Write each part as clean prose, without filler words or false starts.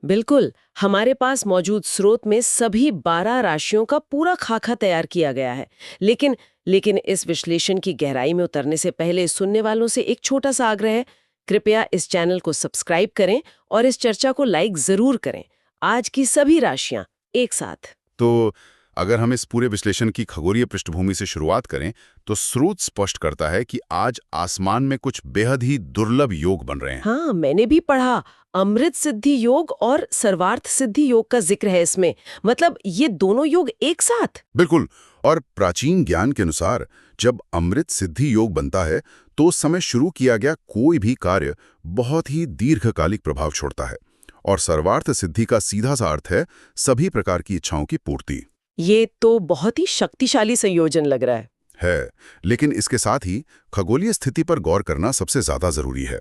बिल्कुल। हमारे पास मौजूद स्रोत में सभी 12 राशियों का पूरा खाका तैयार किया गया है। लेकिन लेकिन इस विश्लेषण की गहराई में उतरने से पहले सुनने वालों से एक छोटा सा आग्रह है। कृपया इस चैनल को सब्सक्राइब करें और इस चर्चा को लाइक जरूर करें। आज की सभी राशियां एक साथ। तो अगर हम इस पूरे विश्लेषण की खगोलीय पृष्ठभूमि से शुरुआत करें, तो स्रोत स्पष्ट करता है कि आज आसमान में कुछ बेहद ही दुर्लभ योग बन रहे हैं। हाँ, मैंने भी पढ़ा। अमृत सिद्धि योग और सर्वार्थ सिद्धि योग का जिक्र है इसमें। मतलब ये दोनों योग एक साथ। बिल्कुल। और प्राचीन ज्ञान के अनुसार जब अमृत सिद्धि योग बनता है, तो उस समय शुरू किया गया कोई भी कार्य बहुत ही दीर्घकालिक प्रभाव छोड़ता है। और सर्वार्थ सिद्धि का सीधा सा अर्थ है सभी प्रकार की इच्छाओं की पूर्ति। ये तो बहुत ही शक्तिशाली संयोजन लग रहा है, लेकिन इसके साथ ही खगोलीय स्थिति पर गौर करना सबसे ज्यादा जरूरी है।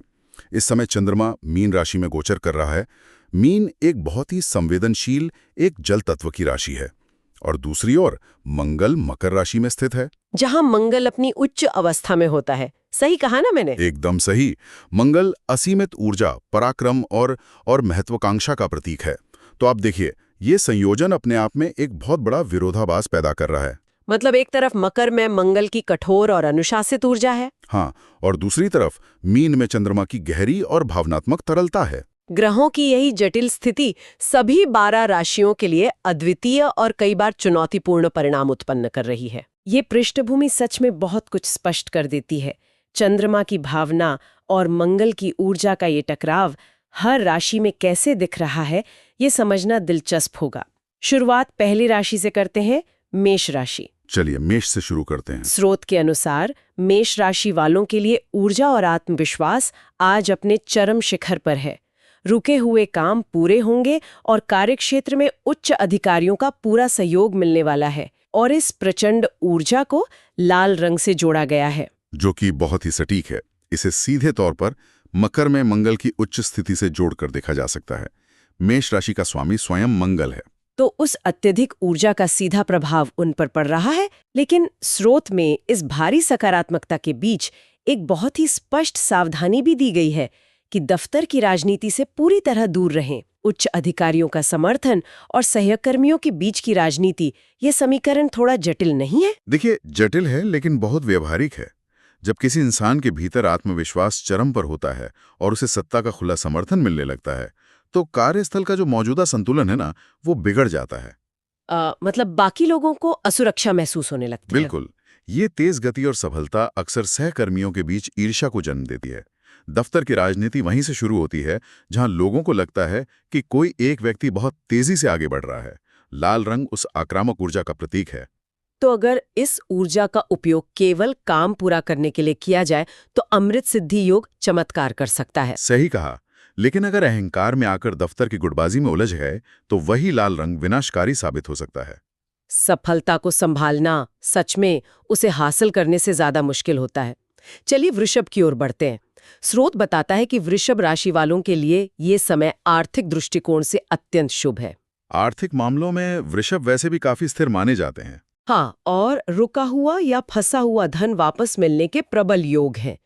इस समय चंद्रमा मीन राशि में गोचर कर रहा है। मीन एक बहुत ही संवेदनशील एक जल तत्व की राशि है, और दूसरी ओर मंगल मकर राशि में स्थित है। जहां मंगल अपनी उच्च अवस्था में होता है। सही कहा ना मैंने? एकदम सही। मंगल असीमित ऊर्जा, पराक्रम और महत्वाकांक्षा का प्रतीक है। तो आप देखिए, ये संयोजन अपने आप में एक बहुत बड़ा विरोधाभास पैदा कर रहा है। मतलब एक तरफ मकर में मंगल की कठोर और अनुशासित ऊर्जा है। हाँ, और दूसरी तरफ मीन में चंद्रमा की गहरी और भावनात्मक तरलता है। ग्रहों की यही जटिल स्थिति सभी 12 राशियों के लिए अद्वितीय और कई बार चुनौतीपूर्ण परिणाम उत्पन्न कर रही है। ये पृष्ठभूमि सच में बहुत कुछ स्पष्ट कर देती है। चंद्रमा की भावना और मंगल की ऊर्जा का ये टकराव हर राशि में कैसे दिख रहा है, ये समझना दिलचस्प होगा। शुरुआत पहली राशि से करते हैं, मेष राशि। चलिए मेष से शुरू करते हैं। स्रोत के अनुसार मेष राशि वालों के लिए ऊर्जा और आत्मविश्वास आज अपने चरम शिखर पर है। रुके हुए काम पूरे होंगे और कार्यक्षेत्र में उच्च अधिकारियों का पूरा सहयोग मिलने वाला है। और इस प्रचंड ऊर्जा को लाल रंग से जोड़ा गया है, जो कि बहुत ही सटीक है। इसे सीधे तौर पर मकर में मंगल की उच्च स्थिति से जोड़कर देखा जा सकता है। मेष राशि का स्वामी स्वयं मंगल है, तो उस अत्यधिक ऊर्जा का सीधा प्रभाव उन पर पड़ रहा है। लेकिन स्रोत में इस भारी सकारात्मकता के बीच एक बहुत ही स्पष्ट सावधानी भी दी गई है कि दफ्तर की राजनीति से पूरी तरह दूर रहें। उच्च अधिकारियों का समर्थन और सहकर्मियों के बीच की राजनीति, ये समीकरण थोड़ा जटिल नहीं है? देखिए जटिल है लेकिन बहुत व्यवहारिक है। जब किसी इंसान के भीतर आत्मविश्वास चरम पर होता है और उसे सत्ता का खुला समर्थन मिलने लगता है, तो कार्यस्थल का जो मौजूदा संतुलन है ना, वो बिगड़ जाता है। मतलब बाकी लोगों को असुरक्षा महसूस होने लगती है। बिल्कुल। ये तेज गति और सफलता अक्सर सहकर्मियों के बीच ईर्ष्या को जन्म देती है। दफ्तर की राजनीति वहीं से शुरू होती है जहां लोगों को लगता है कि कोई एक व्यक्ति बहुत तेजी से आगे बढ़ रहा है। लाल रंग उस आक्रामक ऊर्जा का प्रतीक है। तो अगर इस ऊर्जा का उपयोग केवल काम पूरा करने के लिए किया जाए तो अमृत सिद्धि योग चमत्कार कर सकता है। सही कहा। लेकिन अगर अहंकार में आकर दफ्तर की गुटबाजी में उलझ गए, तो वही लाल रंग विनाशकारी साबित हो सकता है। सफलता को संभालना सच में उसे हासिल करने से ज्यादा मुश्किल होता है। चलिए वृषभ की ओर बढ़ते हैं। स्रोत बताता है कि वृषभ राशि वालों के लिए ये समय आर्थिक दृष्टिकोण से अत्यंत शुभ है। आर्थिक मामलों में वृषभ वैसे भी काफी स्थिर माने जाते हैं। हाँ, और रुका हुआ या फंसा हुआ धन वापस मिलने के प्रबल योग हैं।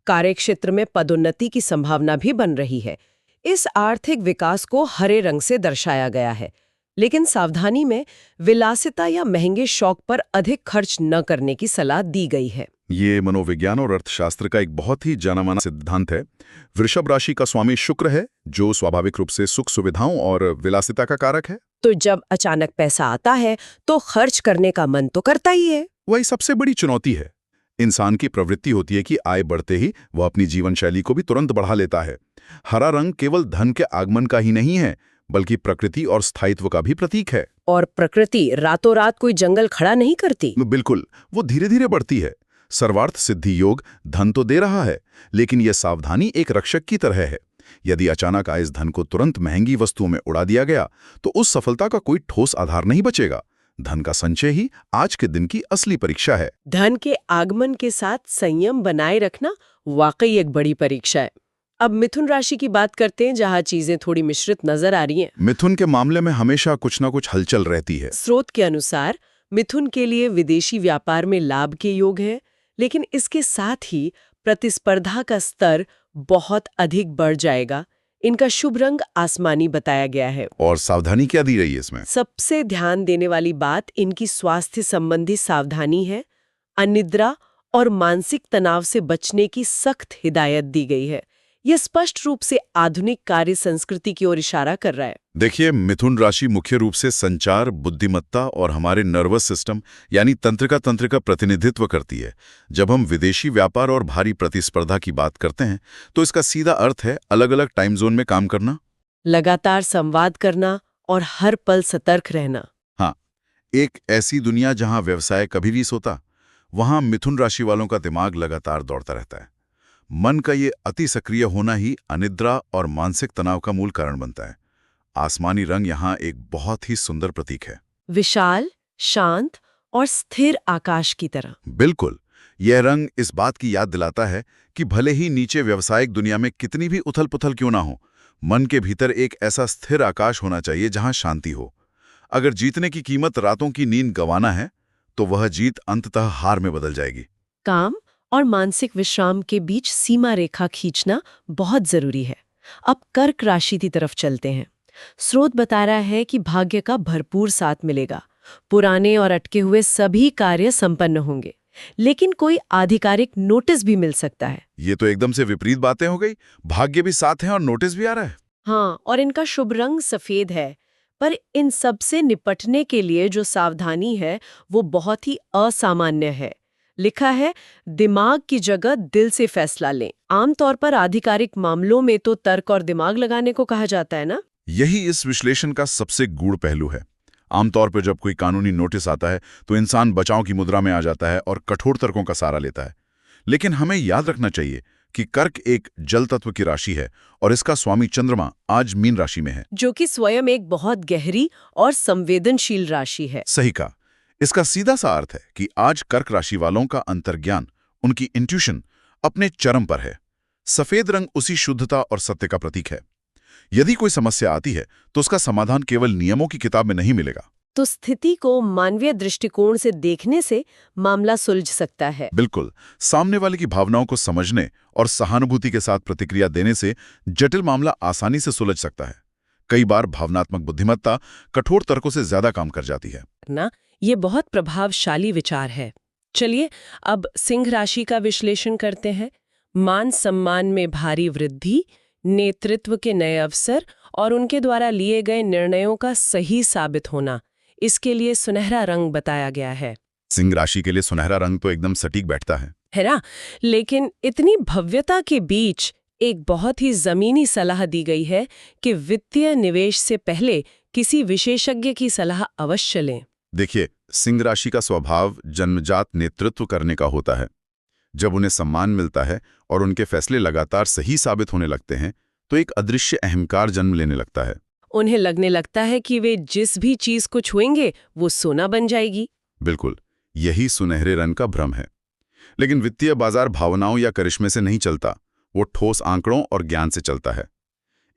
कार्यक्षेत्र में पदोन्नति की संभावना भी बन रही है। इस आर्थिक विकास को हरे रंग से दर्शाया गया है। लेकिन सावधानी में विलासिता या महंगे शौक पर अधिक खर्च न करने की सलाह दी गई है। ये मनोविज्ञान और अर्थशास्त्र का एक बहुत ही जाना-माना सिद्धांत है। वृषभ राशि का स्वामी शुक्र है, जो स्वाभाविक रूप से सुख सुविधाओं और विलासिता का कारक है। तो जब अचानक पैसा आता है तो खर्च करने का मन तो करता ही है। वही सबसे बड़ी चुनौती है। इंसान की प्रवृत्ति होती है कि आय बढ़ते ही वह अपनी जीवन शैली को भी तुरंत बढ़ा लेता है। हरा रंग केवल धन के आगमन का ही नहीं है, बल्कि प्रकृति और स्थायित्व का भी प्रतीक है। और प्रकृति रातों रात कोई जंगल खड़ा नहीं करती। बिल्कुल, वो धीरे धीरे बढ़ती है। सर्वार्थ सिद्धि योग धन तो दे रहा है, लेकिन यह सावधानी एक रक्षक की तरह है। यदि अचानक आए इस धन को तुरंत महंगी वस्तुओं में उड़ा दिया गया, तो उस सफलता का कोई ठोस आधार नहीं बचेगा। धन का संचय ही आज के दिन की असली परीक्षा है। धन के आगमन के साथ संयम बनाए रखना वाकई एक बड़ी परीक्षा है। अब मिथुन राशि की बात करते हैं, जहां चीजें थोड़ी मिश्रित नजर आ रही हैं। मिथुन के मामले में हमेशा कुछ ना कुछ हलचल रहती है। स्रोत के अनुसार मिथुन के लिए विदेशी व्यापार में लाभ के योग है, लेकिन इसके साथ ही प्रतिस्पर्धा का स्तर बहुत अधिक बढ़ जाएगा। इनका शुभ रंग आसमानी बताया गया है। और सावधानी क्या दी रही है इसमें? सबसे ध्यान देने वाली बात इनकी स्वास्थ्य संबंधी सावधानी है। अनिद्रा और मानसिक तनाव से बचने की सख्त हिदायत दी गई है। यह स्पष्ट रूप से आधुनिक कार्य संस्कृति की ओर इशारा कर रहा है। देखिए, मिथुन राशि मुख्य रूप से संचार, बुद्धिमत्ता और हमारे नर्वस सिस्टम यानी तंत्रिका तंत्र का प्रतिनिधित्व करती है। जब हम विदेशी व्यापार और भारी प्रतिस्पर्धा की बात करते हैं तो इसका सीधा अर्थ है अलग अलग टाइम जोन में काम करना, लगातार संवाद करना और हर पल सतर्क रहना। हाँ, एक ऐसी दुनिया जहां व्यवसाय कभी नहीं सोता, वहां मिथुन राशि वालों का दिमाग लगातार दौड़ता रहता है। मन का ये अति सक्रिय होना ही अनिद्रा और मानसिक तनाव का मूल कारण बनता है। आसमानी रंग यहाँ एक बहुत ही सुंदर प्रतीक है। विशाल, शांत और स्थिर आकाश की तरह। बिल्कुल, यह रंग इस बात की याद दिलाता है कि भले ही नीचे व्यावसायिक दुनिया में कितनी भी उथल-पुथल क्यों ना हो, मन के भीतर एक ऐसा स्थिर आकाश होना चाहिए जहां शांति हो। अगर जीतने की कीमत रातों की नींद गंवाना है, तो वह जीत अंततः हार में बदल जाएगी। काम और मानसिक विश्राम के बीच सीमा रेखा खींचना बहुत जरूरी है। अब कर्क राशि की तरफ चलते हैं। स्रोत बता रहा है कि भाग्य का भरपूर साथ मिलेगा। पुराने और अटके हुए सभी कार्य संपन्न होंगे, लेकिन कोई आधिकारिक नोटिस भी मिल सकता है। ये तो एकदम से विपरीत बातें हो गई। भाग्य भी साथ है और नोटिस भी आ रहा है। हाँ, और इनका शुभ रंग सफेद है। पर इन सब से निपटने के लिए जो सावधानी है वो बहुत ही असामान्य है। लिखा है, दिमाग की जगह दिल से फैसला लें। आमतौर पर आधिकारिक मामलों में तो तर्क और दिमाग लगाने को कहा जाता है ना। यही इस विश्लेषण का सबसे गूढ़ पहलू है। आमतौर पर जब कोई कानूनी नोटिस आता है तो इंसान बचाव की मुद्रा में आ जाता है और कठोर तर्कों का सहारा लेता है। लेकिन हमें याद रखना चाहिए कि कर्क एक जल तत्व की राशि है और इसका स्वामी चंद्रमा आज मीन राशि में है, जो कि स्वयं एक बहुत गहरी और संवेदनशील राशि है। सही कहा। इसका सीधा सा अर्थ है कि आज कर्क राशि वालों का अंतर्ज्ञान, उनकी इंट्यूशन अपने चरम पर है। सफेद रंग उसी शुद्धता और सत्य का प्रतीक है। यदि कोई समस्या आती है तो उसका समाधान केवल नियमों की किताब में नहीं मिलेगा। तो स्थिति को मानवीय दृष्टिकोण से देखने से मामला सुलझ सकता है। बिल्कुल, सामने वाले की भावनाओं को समझने और सहानुभूति के साथ प्रतिक्रिया देने से जटिल मामला आसानी से सुलझ सकता है। कई बार भावनात्मक बुद्धिमत्ता कठोर तर्कों से ज्यादा काम कर जाती है ना। ये बहुत प्रभावशाली विचार है। चलिए अब सिंह राशि का विश्लेषण करते हैं। मान सम्मान में भारी वृद्धि, नेतृत्व के नए अवसर और उनके द्वारा लिए गए निर्णयों का सही साबित होना, इसके लिए सुनहरा रंग बताया गया है। सिंह राशि के लिए सुनहरा रंग तो एकदम सटीक बैठता है ना? लेकिन इतनी भव्यता के बीच एक बहुत ही जमीनी सलाह दी गई है कि वित्तीय निवेश से पहले किसी विशेषज्ञ की सलाह अवश्य लें। देखिए, सिंह राशि का स्वभाव जन्मजात नेतृत्व करने का होता है। जब उन्हें सम्मान मिलता है और उनके फैसले लगातार सही साबित होने लगते हैं तो एक अदृश्य अहंकार जन्म लेने लगता है। उन्हें लगने लगता है कि वे जिस भी चीज को छुएंगे वो सोना बन जाएगी। बिल्कुल, यही सुनहरे रंग का भ्रम है। लेकिन वित्तीय बाजार भावनाओं या करिश्मे से नहीं चलता, वो ठोस आंकड़ों और ज्ञान से चलता है।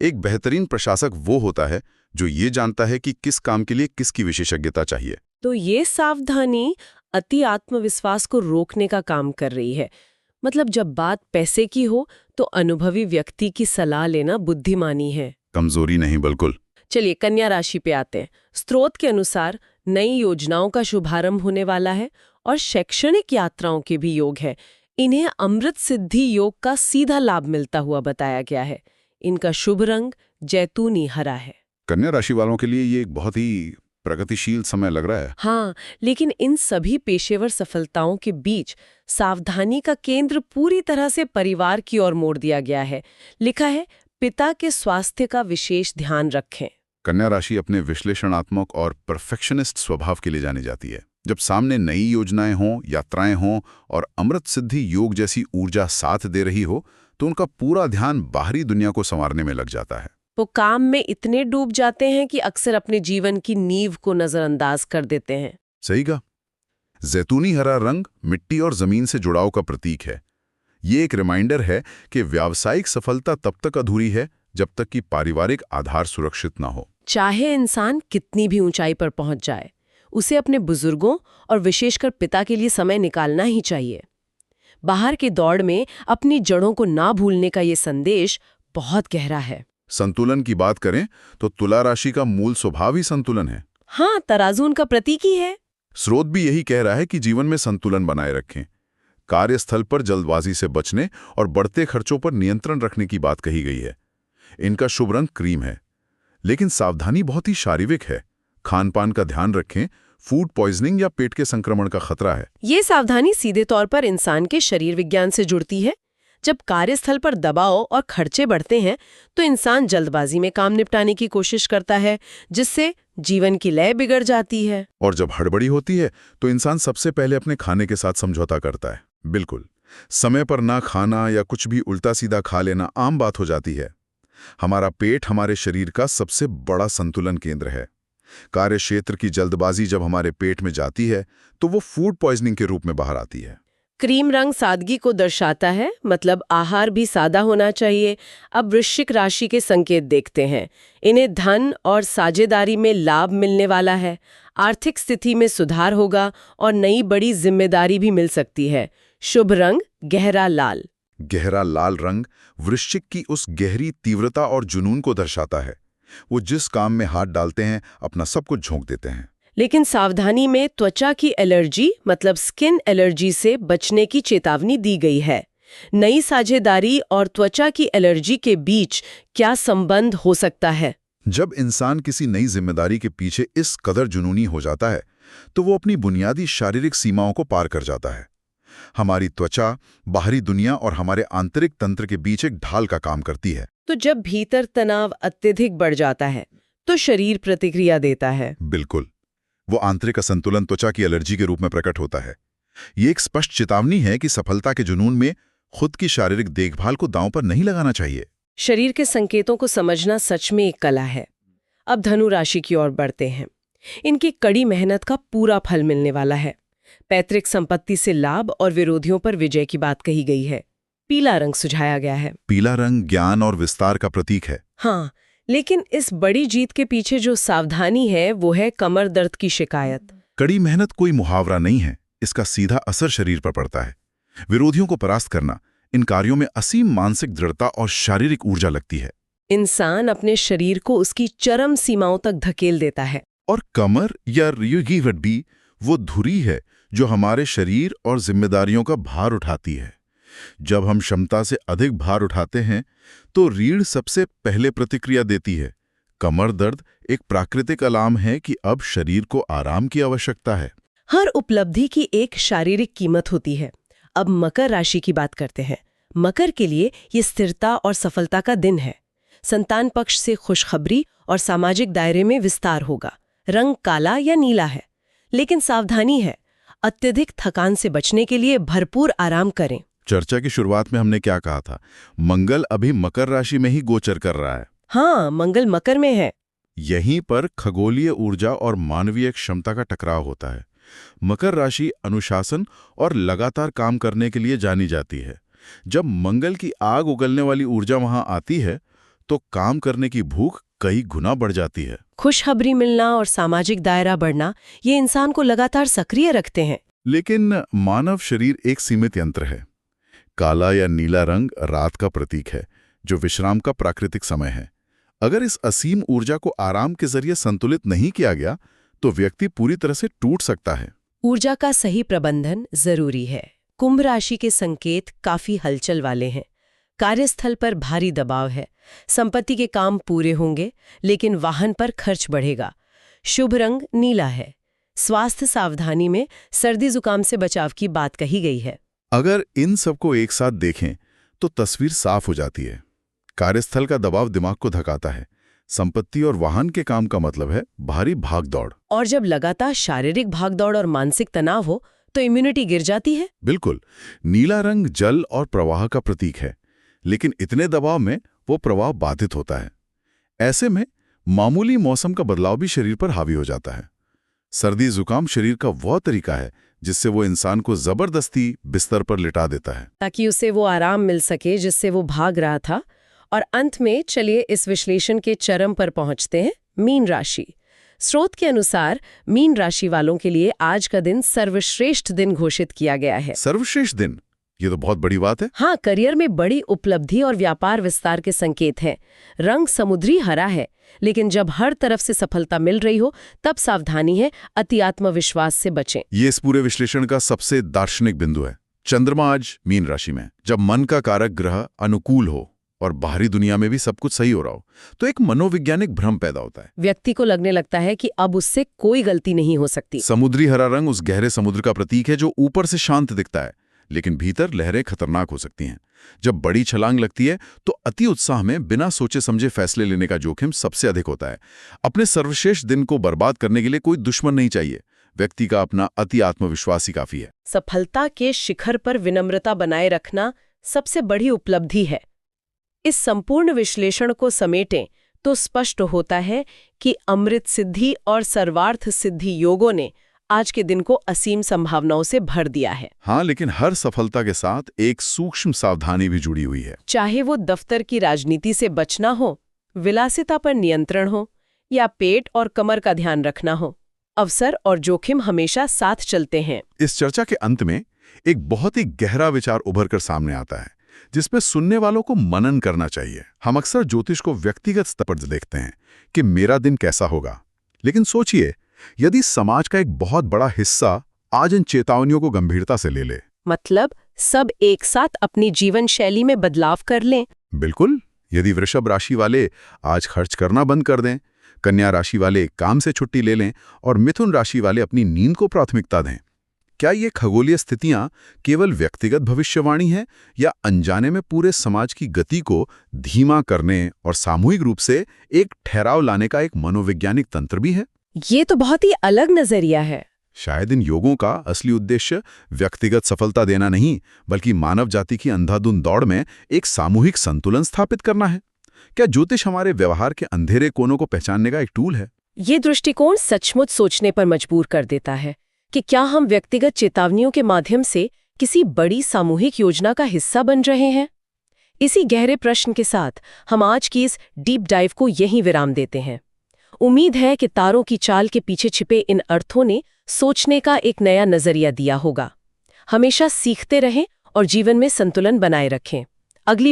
एक बेहतरीन प्रशासक वो होता है जो ये जानता है कि किस काम के लिए किसकी विशेषज्ञता चाहिए। तो ये सावधानी अति आत्मविश्वास को रोकने का काम कर रही है। मतलब जब बात पैसे की हो तो अनुभवी व्यक्ति की सलाह लेना बुद्धिमानी है, कमजोरी नहीं। बिल्कुल। चलिए कन्या राशि पे आते हैं। स्रोत के अनुसार नई योजनाओं का शुभारंभ होने वाला है और शैक्षणिक यात्राओं के भी योग है। इन्हें अमृत सिद्धि योग का सीधा लाभ मिलता हुआ बताया गया है। इनका शुभ रंग जैतूनी हरा है। कन्या राशि वालों के लिए ये एक बहुत ही प्रगतिशील समय लग रहा है। हाँ, लेकिन इन सभी पेशेवर सफलताओं के बीच सावधानी का केंद्र पूरी तरह से परिवार की ओर मोड़ दिया गया है। लिखा है, पिता के स्वास्थ्य का विशेष ध्यान रखें। कन्या राशि अपने विश्लेषणात्मक और परफेक्शनिस्ट स्वभाव के लिए जानी जाती है। जब सामने नई योजनाएं हों, यात्राएं हों और अमृत सिद्धि योग जैसी ऊर्जा साथ दे रही हो तो उनका पूरा ध्यान बाहरी दुनिया को संवारने में लग जाता है। वो काम में इतने डूब जाते हैं कि अक्सर अपने जीवन की नींव को नजरअंदाज कर देते हैं। सही कहा। जैतूनी हरा रंग मिट्टी और जमीन से जुड़ाव का प्रतीक है। ये एक रिमाइंडर है कि व्यावसायिक सफलता तब तक अधूरी है जब तक कि पारिवारिक आधार सुरक्षित ना हो। चाहे इंसान कितनी भी ऊंचाई पर पहुंच जाए, उसे अपने बुजुर्गों और विशेषकर पिता के लिए समय निकालना ही चाहिए। बाहर के दौड़ में अपनी जड़ों को ना भूलने का ये संदेश बहुत गहरा है। संतुलन की बात करें तो तुला राशि का मूल स्वभाव ही संतुलन है। हाँ, तराजू उनका प्रतीक ही है। स्रोत भी यही कह रहा है कि जीवन में संतुलन बनाए रखें। कार्यस्थल पर जल्दबाजी से बचने और बढ़ते खर्चों पर नियंत्रण रखने की बात कही गई है। इनका शुभ रंग क्रीम है, लेकिन सावधानी बहुत ही शारीरिक है। खान पान का ध्यान रखें, फूड पॉइजनिंग या पेट के संक्रमण का खतरा है। ये सावधानी सीधे तौर पर इंसान के शरीर विज्ञान से जुड़ती है। जब कार्यस्थल पर दबाव और खर्चे बढ़ते हैं तो इंसान जल्दबाजी में काम निपटाने की कोशिश करता है, जिससे जीवन की लय बिगड़ जाती है। और जब हड़बड़ी होती है तो इंसान सबसे पहले अपने खाने के साथ समझौता करता है। बिल्कुल, समय पर ना खाना या कुछ भी उल्टा सीधा खा लेना आम बात हो जाती है। हमारा पेट हमारे शरीर का सबसे बड़ा संतुलन केंद्र है। कार्य क्षेत्र की जल्दबाजी जब हमारे पेट में जाती है तो वो फूड पॉइजनिंग के रूप में बाहर आती है। क्रीम रंग सादगी को दर्शाता है, मतलब आहार भी सादा होना चाहिए। अब वृश्चिक राशि के संकेत देखते हैं। इन्हें धन और साझेदारी में लाभ मिलने वाला है। आर्थिक स्थिति में सुधार होगा और नई बड़ी जिम्मेदारी भी मिल सकती है। शुभ रंग गहरा लाल। गहरा लाल रंग वृश्चिक की उस गहरी तीव्रता और जुनून को दर्शाता है। वो जिस काम में हाथ डालते हैं अपना सब कुछ झोंक देते हैं। लेकिन सावधानी में त्वचा की एलर्जी, मतलब स्किन एलर्जी से बचने की चेतावनी दी गई है। नई साझेदारी और त्वचा की एलर्जी के बीच क्या संबंध हो सकता है? जब इंसान किसी नई जिम्मेदारी के पीछे इस कदर जुनूनी हो जाता है तो वो अपनी बुनियादी शारीरिक सीमाओं को पार कर जाता है। हमारी त्वचा बाहरी दुनिया और हमारे आंतरिक तंत्र के बीच एक ढाल का काम करती है। तो जब भीतर तनाव अत्यधिक बढ़ जाता है तो शरीर प्रतिक्रिया देता है। बिल्कुल, वो आंतरिक असंतुलन त्वचा की एलर्जी के रूप में प्रकट होता है। ये एक स्पष्ट चेतावनी है कि सफलता के जुनून में खुद की शारीरिक देखभाल को दांव पर नहीं लगाना चाहिए। शरीर के संकेतों को समझना सच में एक कला है। अब धनु राशि की ओर बढ़ते हैं। इनकी कड़ी मेहनत का पूरा फल मिलने वाला है। पैतृक संपत्ति से लाभ और विरोधियों पर विजय की बात कही गई है। पीला रंग सुझाया गया है। पीला रंग ज्ञान और विस्तार का प्रतीक है। हाँ, लेकिन इस बड़ी जीत के पीछे जो सावधानी है वो है कमर दर्द की शिकायत। कड़ी मेहनत कोई मुहावरा नहीं है, इसका सीधा असर शरीर पर पड़ता है। विरोधियों को परास्त करना, इन कार्यों में असीम मानसिक दृढ़ता और शारीरिक ऊर्जा लगती है। इंसान अपने शरीर को उसकी चरम सीमाओं तक धकेल देता है। और कमर या रीढ़ भी वो धुरी है जो हमारे शरीर और जिम्मेदारियों का भार उठाती है। जब हम क्षमता से अधिक भार उठाते हैं तो रीढ़ सबसे पहले प्रतिक्रिया देती है। कमर दर्द एक प्राकृतिक अलार्म है कि अब शरीर को आराम की आवश्यकता है। हर उपलब्धि की एक शारीरिक कीमत होती है। अब मकर राशि की बात करते हैं। मकर के लिए ये स्थिरता और सफलता का दिन है। संतान पक्ष से खुशखबरी और सामाजिक दायरे में विस्तार होगा। रंग काला या नीला है, लेकिन सावधानी है। अत्यधिक थकान से बचने के लिए भरपूर आराम करें। चर्चा की शुरुआत में हमने क्या कहा था? मंगल अभी मकर राशि में ही गोचर कर रहा है। हाँ, मंगल मकर में है। यहीं पर खगोलीय ऊर्जा और मानवीय क्षमता का टकराव होता है। मकर राशि अनुशासन और लगातार काम करने के लिए जानी जाती है। जब मंगल की आग उगलने वाली ऊर्जा वहां आती है तो काम करने की भूख कई गुना बढ़ जाती है। खुशखबरी मिलना और सामाजिक दायरा बढ़ना ये इंसान को लगातार सक्रिय रखते हैं। लेकिन मानव शरीर एक सीमित यंत्र है। काला या नीला रंग रात का प्रतीक है, जो विश्राम का प्राकृतिक समय है। अगर इस असीम ऊर्जा को आराम के जरिए संतुलित नहीं किया गया तो व्यक्ति पूरी तरह से टूट सकता है। ऊर्जा का सही प्रबंधन जरूरी है। कुंभ राशि के संकेत काफी हलचल वाले हैं। कार्यस्थल पर भारी दबाव है। संपत्ति के काम पूरे होंगे, लेकिन वाहन पर खर्च बढ़ेगा। शुभ रंग नीला है। स्वास्थ्य सावधानी में सर्दी जुकाम से बचाव की बात कही गई है। अगर इन सबको एक साथ देखें तो तस्वीर साफ हो जाती है। कार्यस्थल का दबाव दिमाग को धकाता है। संपत्ति और वाहन के काम का मतलब है भारी भागदौड़। और जब लगातार शारीरिक भागदौड़ और मानसिक तनाव हो तो इम्यूनिटी गिर जाती है। बिल्कुल, नीला रंग जल और प्रवाह का प्रतीक है, लेकिन इतने दबाव में वो प्रवाह बाधित होता है। ऐसे में मामूली मौसम का बदलाव भी शरीर पर हावी हो जाता है। सर्दी जुकाम शरीर का वह तरीका है जिससे वो इंसान को जबरदस्ती बिस्तर पर लिटा देता है, ताकि उसे वो आराम मिल सके जिससे वो भाग रहा था। और अंत में चलिए इस विश्लेषण के चरम पर पहुंचते हैं। मीन राशि। स्रोत के अनुसार मीन राशि वालों के लिए आज का दिन सर्वश्रेष्ठ दिन घोषित किया गया है। सर्वश्रेष्ठ दिन, ये तो बहुत बड़ी बात है। हाँ, करियर में बड़ी उपलब्धि और व्यापार विस्तार के संकेत हैं। रंग समुद्री हरा है, लेकिन जब हर तरफ से सफलता मिल रही हो तब सावधानी है, अति आत्मविश्वास से बचें। ये इस पूरे विश्लेषण का सबसे दार्शनिक बिंदु है। चंद्रमा आज मीन राशि में, जब मन का कारक ग्रह अनुकूल हो और बाहरी दुनिया में भी सब कुछ सही हो रहा हो, तो एक मनोवैज्ञानिक भ्रम पैदा होता है। व्यक्ति को लगने लगता है कि अब उससे कोई गलती नहीं हो सकती। समुद्री हरा रंग उस गहरे समुद्र का प्रतीक है जो ऊपर से शांत दिखता है, लेकिन भीतर लहरें खतरनाक हो सकती हैं। जब बड़ी छलांग लगती है तो अति उत्साह में बिना सोचे समझे फैसले लेने का जोखिम सबसे अधिक होता है। अपने सर्वश्रेष्ठ दिन को बर्बाद करने के लिए कोई दुश्मन नहीं चाहिए, व्यक्ति का अपना अति आत्मविश्वास ही काफी है। सफलता के शिखर पर विनम्रता बनाए रखना सबसे बड़ी उपलब्धि है। इस संपूर्ण विश्लेषण को समेटें तो स्पष्ट होता है कि अमृत सिद्धि और सर्वार्थ सिद्धि योगों ने आज के दिन को असीम संभावनाओं से भर दिया है। हाँ, लेकिन हर सफलता के साथ एक सूक्ष्म सावधानी भी जुड़ी हुई है। चाहे वो दफ्तर की राजनीति से बचना हो, विलासिता पर नियंत्रण हो, या पेट और कमर का ध्यान रखना हो, अवसर और जोखिम हमेशा साथ चलते हैं। इस चर्चा के अंत में एक बहुत ही गहरा विचार उभर कर सामने आता है, जिसपे सुनने वालों को मनन करना चाहिए। हम अक्सर ज्योतिष को व्यक्तिगत स्तर पर देखते हैं कि मेरा दिन कैसा होगा, लेकिन सोचिए यदि समाज का एक बहुत बड़ा हिस्सा आज इन चेतावनियों को गंभीरता से ले ले, मतलब सब एक साथ अपनी जीवन शैली में बदलाव कर लें। बिल्कुल। यदि वृषभ राशि वाले आज खर्च करना बंद कर दें, कन्या राशि वाले काम से छुट्टी ले लें और मिथुन राशि वाले अपनी नींद को प्राथमिकता दें, क्या ये खगोलीय स्थितियां केवल व्यक्तिगत भविष्यवाणी है या अनजाने में पूरे समाज की गति को धीमा करने और सामूहिक रूप से एक ठहराव लाने का एक मनोवैज्ञानिक तंत्र भी है? ये तो बहुत ही अलग नजरिया है। शायद इन योगों का असली उद्देश्य व्यक्तिगत सफलता देना नहीं, बल्कि मानव जाति की अंधाधुंध दौड़ में एक सामूहिक संतुलन स्थापित करना है। क्या ज्योतिष हमारे व्यवहार के अंधेरे कोनों को पहचानने का एक टूल है? ये दृष्टिकोण सचमुच सोचने पर मजबूर कर देता है कि क्या हम व्यक्तिगत चेतावनियों के माध्यम से किसी बड़ी सामूहिक योजना का हिस्सा बन रहे हैं? इसी गहरे प्रश्न के साथ हम आज की इस डीप डाइव को यहीं विराम देते हैं। उम्मीद है कि तारों की चाल के पीछे छिपे इन अर्थों ने सोचने का एक नया नजरिया दिया होगा। हमेशा सीखते रहें और जीवन में संतुलन बनाए रखें। अगली